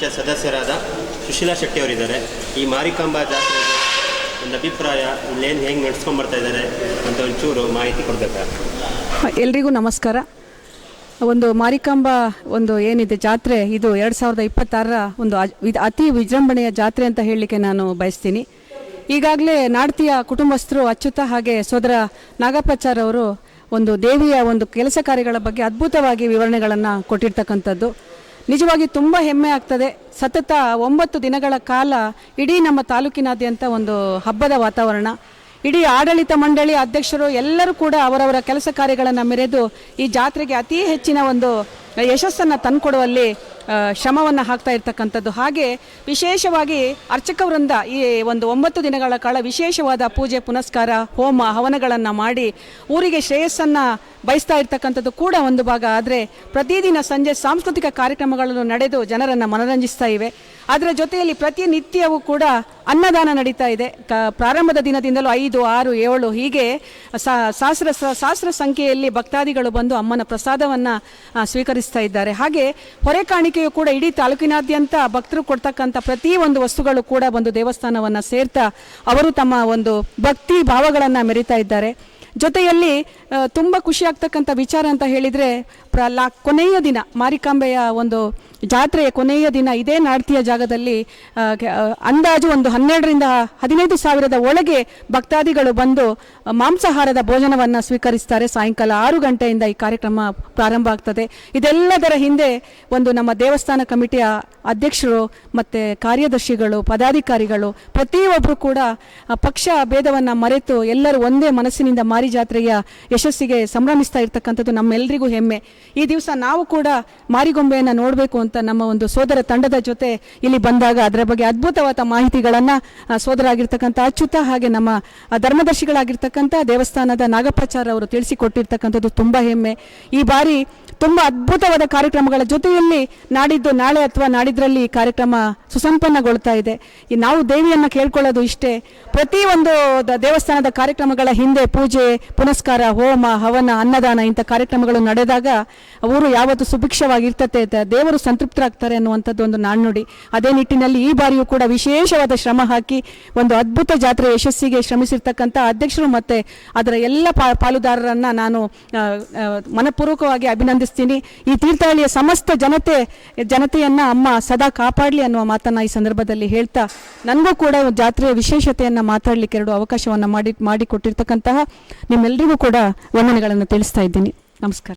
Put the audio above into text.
ಪಂಚಾಯತ್ ಸದಸ್ಯರಾದ ಸುಶೀಲಾ ಶೆಟ್ಟಿ ಅವರಿದ್ದಾರೆ. ಈ ಮಾರಿಕಾಂಬಾ ಜಾತ್ರೆ ಒಂದು ಅಭಿಪ್ರಾಯ, ಇಲ್ಲೇನು ಹೆಂಗೆ ನಡೆಸ್ಕೊಂಬರ್ತಾ ಇದ್ದಾರೆ ಅಂತ ಒಂಚೂರು ಮಾಹಿತಿ ಕೊಡಬೇಕಾ? ಎಲ್ರಿಗೂ ನಮಸ್ಕಾರ. ಒಂದು ಮಾರಿಕಾಂಬಾ ಒಂದು ಏನಿದೆ ಜಾತ್ರೆ, ಇದು 2026ರ ಒಂದು ಅತಿ ವಿಜೃಂಭಣೆಯ ಜಾತ್ರೆ ಅಂತ ಹೇಳಲಿಕ್ಕೆ ನಾನು ಬಯಸ್ತೀನಿ. ಈಗಾಗಲೇ ನಾಡ್ತಿಯ ಕುಟುಂಬಸ್ಥರು ಅಚ್ಯುತ ಹಾಗೆ ಸೋದರ ನಾಗಪ್ಪಾಚಾರ್ ಅವರು ಒಂದು ದೇವಿಯ ಒಂದು ಕೆಲಸ ಕಾರ್ಯಗಳ ಬಗ್ಗೆ ಅದ್ಭುತವಾಗಿ ವಿವರಣೆಗಳನ್ನು ಕೊಟ್ಟಿರ್ತಕ್ಕಂಥದ್ದು ನಿಜವಾಗಿ ತುಂಬ ಹೆಮ್ಮೆ ಆಗ್ತದೆ. ಸತತ 9 ದಿನಗಳ ಕಾಲ ಇಡೀ ನಮ್ಮ ತಾಲೂಕಿನಾದ್ಯಂತ ಒಂದು ಹಬ್ಬದ ವಾತಾವರಣ. ಇಡೀ ಆಡಳಿತ ಮಂಡಳಿ ಅಧ್ಯಕ್ಷರು ಎಲ್ಲರೂ ಕೂಡ ಅವರವರ ಕೆಲಸ ಕಾರ್ಯಗಳನ್ನು ಮೆರೆದು ಈ ಜಾತ್ರೆಗೆ ಅತಿ ಹೆಚ್ಚಿನ ಒಂದು ಯಶಸ್ಸನ್ನು ತಂದುಕೊಡುವಲ್ಲಿ ಶ್ರಮವನ್ನು ಹಾಕ್ತಾ ಇರ್ತಕ್ಕಂಥದ್ದು. ಹಾಗೆ ವಿಶೇಷವಾಗಿ ಅರ್ಚಕ ವೃಂದ ಈ ಒಂದು 9 ದಿನಗಳ ಕಾಲ ವಿಶೇಷವಾದ ಪೂಜೆ ಪುನಸ್ಕಾರ ಹೋಮ ಹವನಗಳನ್ನು ಮಾಡಿ ಊರಿಗೆ ಶ್ರೇಯಸ್ಸನ್ನು ಬಯಸ್ತಾ ಇರ್ತಕ್ಕಂಥದ್ದು ಕೂಡ ಒಂದು ಭಾಗ. ಆದರೆ ಪ್ರತಿದಿನ ಸಂಜೆ ಸಾಂಸ್ಕೃತಿಕ ಕಾರ್ಯಕ್ರಮಗಳನ್ನು ನಡೆದು ಜನರನ್ನು ಮನರಂಜಿಸ್ತಾ ಇವೆ. ಅದರ ಜೊತೆಯಲ್ಲಿ ಪ್ರತಿನಿತ್ಯವೂ ಕೂಡ ಅನ್ನದಾನ ನಡೀತಾ ಇದೆ. ಪ್ರಾರಂಭದ ದಿನದಿಂದಲೂ 5, 6, 7 ಹೀಗೆ ಸಹಸ್ರ ಸಂಖ್ಯೆಯಲ್ಲಿ ಭಕ್ತಾದಿಗಳು ಬಂದು ಅಮ್ಮನ ಪ್ರಸಾದವನ್ನು ಸ್ವೀಕರಿಸ್ತಾ ಇದ್ದಾರೆ. ಹಾಗೆ ಹೊರೆ ಕಾಣಿಕೆಯು ಕೂಡ ಇಡೀ ತಾಲೂಕಿನಾದ್ಯಂತ ಭಕ್ತರು ಕೊಡ್ತಕ್ಕಂಥ ಪ್ರತಿಯೊಂದು ವಸ್ತುಗಳು ಕೂಡ ಒಂದು ದೇವಸ್ಥಾನವನ್ನು ಸೇರ್ತಾ ಅವರು ತಮ್ಮ ಒಂದು ಭಕ್ತಿ ಭಾವಗಳನ್ನು ಮೆರಿತಾ ಇದ್ದಾರೆ. ಜೊತೆಯಲ್ಲಿ ತುಂಬ ಖುಷಿ ಆಗ್ತಕ್ಕಂಥ ವಿಚಾರ ಅಂತ ಹೇಳಿದರೆ ಕೊನೆಯ ದಿನ ಮಾರಿಕಾಂಬೆಯ ಒಂದು ಜಾತ್ರೆಯ ಕೊನೆಯ ದಿನ ಇದೇ ನಾಡ್ತಿಯ ಜಾಗದಲ್ಲಿ ಅಂದಾಜು ಒಂದು 12ರಿಂದ 15 ಸಾವಿರದ ಒಳಗೆ ಭಕ್ತಾದಿಗಳು ಬಂದು ಮಾಂಸಾಹಾರದ ಭೋಜನವನ್ನು ಸ್ವೀಕರಿಸ್ತಾರೆ. ಸಾಯಂಕಾಲ 6 ಗಂಟೆಯಿಂದ ಈ ಕಾರ್ಯಕ್ರಮ ಪ್ರಾರಂಭ ಆಗ್ತದೆ. ಇದೆಲ್ಲದರ ಹಿಂದೆ ಒಂದು ನಮ್ಮ ದೇವಸ್ಥಾನ ಕಮಿಟಿಯ ಅಧ್ಯಕ್ಷರು ಮತ್ತು ಕಾರ್ಯದರ್ಶಿಗಳು ಪದಾಧಿಕಾರಿಗಳು ಪ್ರತಿಯೊಬ್ಬರು ಕೂಡ ಪಕ್ಷ ಭೇದವನ್ನು ಮರೆತು ಎಲ್ಲರೂ ಒಂದೇ ಮನಸ್ಸಿನಿಂದ ಮಾರಿ ಜಾತ್ರೆಯ ಯಶಸ್ಸಿಗೆ ಸಂಭ್ರಮಿಸ್ತಾ ಇರ್ತಕ್ಕಂಥದ್ದು ನಮ್ಮೆಲ್ಲರಿಗೂ ಹೆಮ್ಮೆ. ಈ ದಿವಸ ನಾವು ಕೂಡ ಮಾರಿಗೊಂಬೆಯನ್ನು ನೋಡಬೇಕು ಅಂತ ನಮ್ಮ ಒಂದು ಸೋದರ ತಂಡದ ಜೊತೆ ಇಲ್ಲಿ ಬಂದಾಗ ಅದರ ಬಗ್ಗೆ ಅದ್ಭುತವಾದ ಮಾಹಿತಿಗಳನ್ನು ಸೋದರಾಗಿರ್ತಕ್ಕಂಥ ಅಚ್ಯುತ ಹಾಗೆ ನಮ್ಮ ಧರ್ಮದರ್ಶಿಗಳಾಗಿರ್ತಕ್ಕಂಥ ದೇವಸ್ಥಾನದ ನಾಗಪ್ಪಾಚಾರ್ ಅವರು ತಿಳಿಸಿಕೊಟ್ಟಿರ್ತಕ್ಕಂಥದ್ದು ತುಂಬ ಹೆಮ್ಮೆ. ಈ ಬಾರಿ ತುಂಬ ಅದ್ಭುತವಾದ ಕಾರ್ಯಕ್ರಮಗಳ ಜೊತೆಯಲ್ಲಿ ನಾಳೆ ಅಥವಾ ನಾಡಿದ್ರಲ್ಲಿ ಕಾರ್ಯಕ್ರಮ ಸುಸಂಪನ್ನಗೊಳ್ತಾ ಇದೆ. ನಾವು ದೇವಿಯನ್ನು ಕೇಳ್ಕೊಳ್ಳೋದು ಇಷ್ಟೇ, ಪ್ರತಿಯೊಂದು ದೇವಸ್ಥಾನದ ಕಾರ್ಯಕ್ರಮಗಳ ಹಿಂದೆ ಪೂಜೆ ಪುನಸ್ಕಾರ ಹೋಮ ಹವನ ಅನ್ನದಾನ ಇಂಥ ಕಾರ್ಯಕ್ರಮಗಳು ನಡೆದಾಗ ಊರು ಯಾವತ್ತು ಸುಭಿಕ್ಷವಾಗಿರ್ತತೆ, ದೇವರು ಸಂತೃಪ್ತರಾಗ್ತಾರೆ ಅನ್ನುವಂಥದ್ದು ಒಂದು ನಾಣ್ಣುಡಿ. ಅದೇ ನಿಟ್ಟಿನಲ್ಲಿ ಈ ಬಾರಿಯೂ ಕೂಡ ವಿಶೇಷವಾದ ಶ್ರಮ ಹಾಕಿ ಒಂದು ಅದ್ಭುತ ಜಾತ್ರೆ ಯಶಸ್ಸಿಗೆ ಶ್ರಮಿಸಿರ್ತಕ್ಕಂಥ ಅಧ್ಯಕ್ಷರು ಮತ್ತು ಅದರ ಎಲ್ಲ ಪಾಲುದಾರರನ್ನು ನಾನು ಮನಪೂರ್ವಕವಾಗಿ ಅಭಿನಂದಿಸ್ತೀನಿ. ಈ ತೀರ್ಥಹಳ್ಳಿಯ ಸಮಸ್ತ ಜನತೆಯನ್ನು ಅಮ್ಮ ಸದಾ ಕಾಪಾಡಲಿ ಅನ್ನುವ ಮಾತನ್ನು ಈ ಸಂದರ್ಭದಲ್ಲಿ ಹೇಳ್ತಾ, ನನಗೂ ಕೂಡ ಜಾತ್ರೆಯ ವಿಶೇಷತೆಯನ್ನು ಮಾತಾಡಲಿಕ್ಕೆ 2 ಅವಕಾಶವನ್ನು ಮಾಡಿಕೊಟ್ಟಿರ್ತಕ್ಕಂತಹ ನಿಮ್ಮೆಲ್ಲರಿಗೂ ಕೂಡ ವಂದನೆಗಳನ್ನು ತಿಳಿಸ್ತಾ ಇದ್ದೀನಿ. ನಮಸ್ಕಾರ.